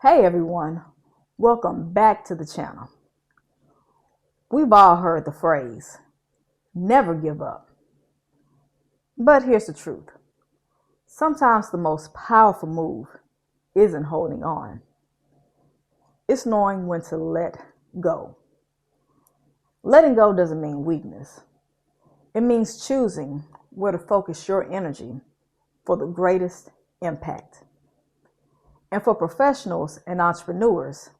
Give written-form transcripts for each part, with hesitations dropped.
Hey everyone, welcome back to the channel. We've all heard the phrase, never give up. But here's the truth. Sometimes the most powerful move isn't holding on. It's knowing when to let go. Letting go doesn't mean weakness. It means choosing where to focus your energy for the greatest impact. And for professionals and entrepreneurs,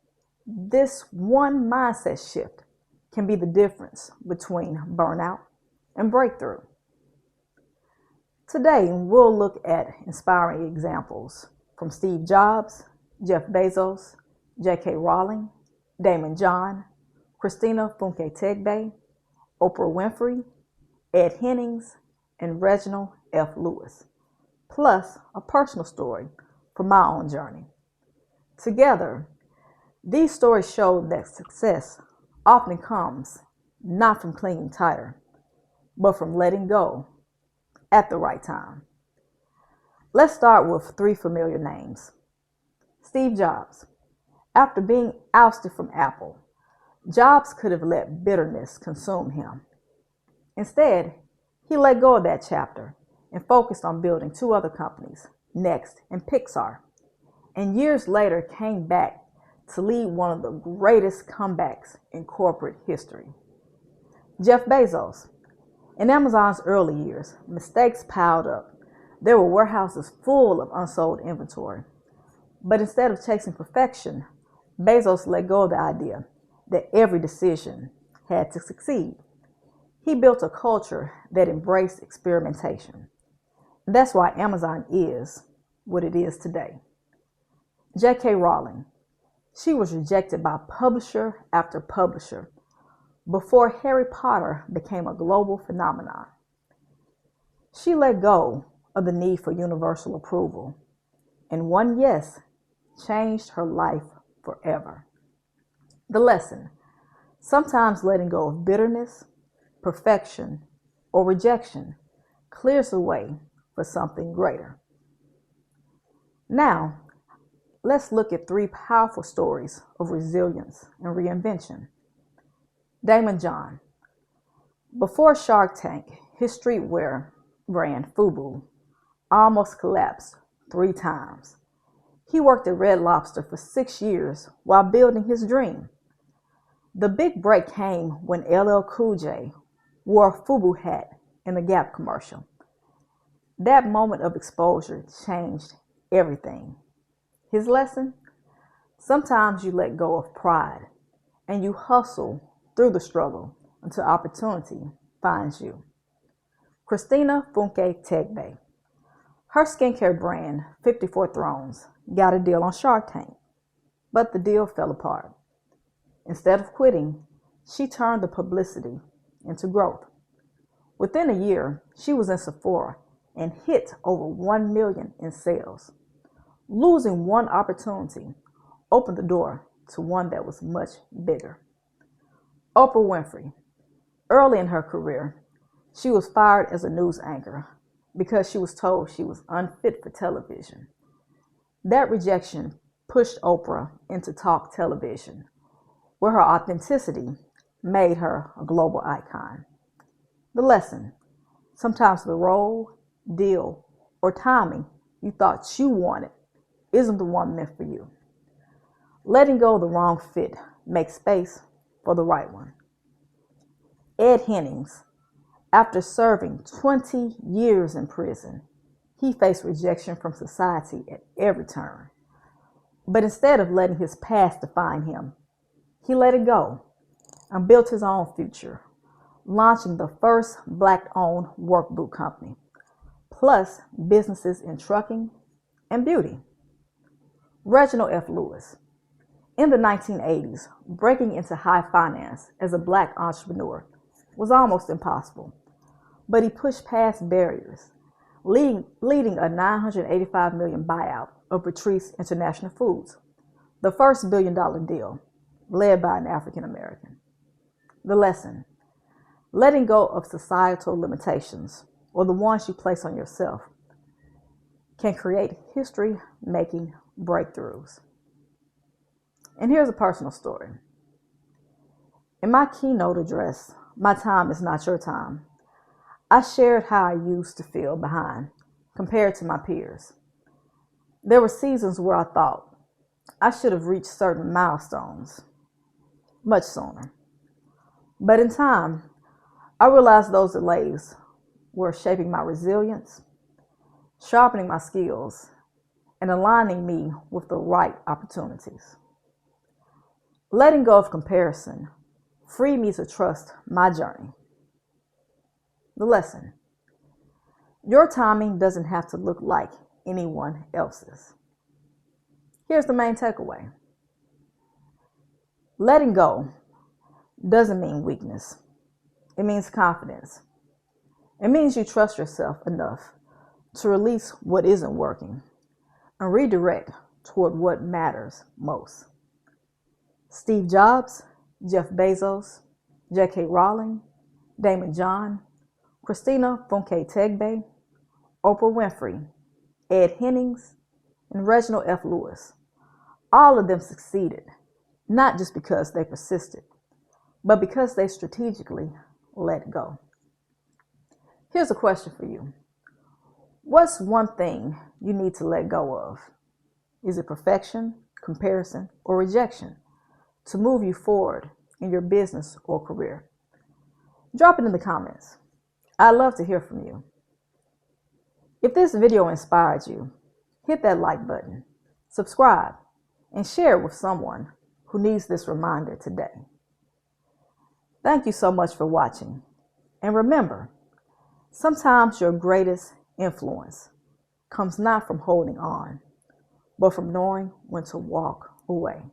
this one mindset shift can be the difference between burnout and breakthrough. Today, we'll look at inspiring examples from Steve Jobs, Jeff Bezos, J.K. Rowling, Daymond John, Christina Funke Tegbe, Oprah Winfrey, Ed Hennings, and Reginald F. Lewis, plus a personal story from my own journey. Together, these stories show that success often comes not from clinging tighter, but from letting go at the right time. Let's start with three familiar names. Steve Jobs. After being ousted from Apple, Jobs could have let bitterness consume him. Instead, he let go of that chapter and focused on building two other companies, Next and Pixar, and years later came back to lead one of the greatest comebacks in corporate history. Jeff Bezos. In Amazon's early years, mistakes piled up. There were warehouses full of unsold inventory. But instead of chasing perfection, Bezos let go of the idea that every decision had to succeed. He built a culture that embraced experimentation. That's why Amazon is what it is today. J.K. Rowling. She was rejected by publisher after publisher before Harry Potter became a global phenomenon. She let go of the need for universal approval, and one yes changed her life forever. The lesson: sometimes letting go of bitterness, perfection, or rejection clears the way for something greater. Now, let's look at three powerful stories of resilience and reinvention. Daymond John. Before Shark Tank, his streetwear brand FUBU almost collapsed 3 times. He worked at Red Lobster for 6 years while building his dream. The big break came when LL Cool J wore a FUBU hat in the Gap commercial. That moment of exposure changed everything. His lesson? Sometimes you let go of pride and you hustle through the struggle until opportunity finds you. Christina Funke Tegbe. Her skincare brand, 54 Thrones, got a deal on Shark Tank, but the deal fell apart. Instead of quitting, she turned the publicity into growth. Within a year, she was in Sephora and hit over 1 million in sales. Losing one opportunity opened the door to one that was much bigger. Oprah Winfrey. Early in her career, she was fired as a news anchor because she was told she was unfit for television. That rejection pushed Oprah into talk television, where her authenticity made her a global icon. The lesson: sometimes the role, deal, or timing you thought you wanted isn't the one meant for you. Letting go of the wrong fit makes space for the right one. Ed Hennings. After serving 20 years in prison, he faced rejection from society at every turn. But instead of letting his past define him, he let it go and built his own future, launching the first Black-owned work boot company, plus businesses in trucking and beauty. Reginald F. Lewis. In the 1980s, breaking into high finance as a Black entrepreneur was almost impossible, but he pushed past barriers, leading a $985 million buyout of Patrice International Foods, the first billion-dollar deal led by an African American. The lesson: letting go of societal limitations, or the ones you place on yourself, can create history-making breakthroughs. And here's a personal story. In my keynote address, "My Time is Not Your Time," I shared how I used to feel behind compared to my peers. There were seasons where I thought I should have reached certain milestones much sooner. But in time, I realized those delays were shaping my resilience, sharpening my skills, and aligning me with the right opportunities. Letting go of comparison freed me to trust my journey. The lesson: your timing doesn't have to look like anyone else's. Here's the main takeaway. Letting go doesn't mean weakness. It means confidence. It means you trust yourself enough to release what isn't working and redirect toward what matters most. Steve Jobs, Jeff Bezos, J.K. Rowling, Daymond John, Christina Funke Tegbe, Oprah Winfrey, Ed Hennings, and Reginald F. Lewis. All of them succeeded, not just because they persisted, but because they strategically let go. Here's a question for you. What's one thing you need to let go of? Is it perfection, comparison, or rejection to move you forward in your business or career? Drop it in the comments. I'd love to hear from you. If this video inspired you, hit that like button, subscribe, and share it with someone who needs this reminder today. Thank you so much for watching. And remember, sometimes your greatest influence comes not from holding on, but from knowing when to walk away.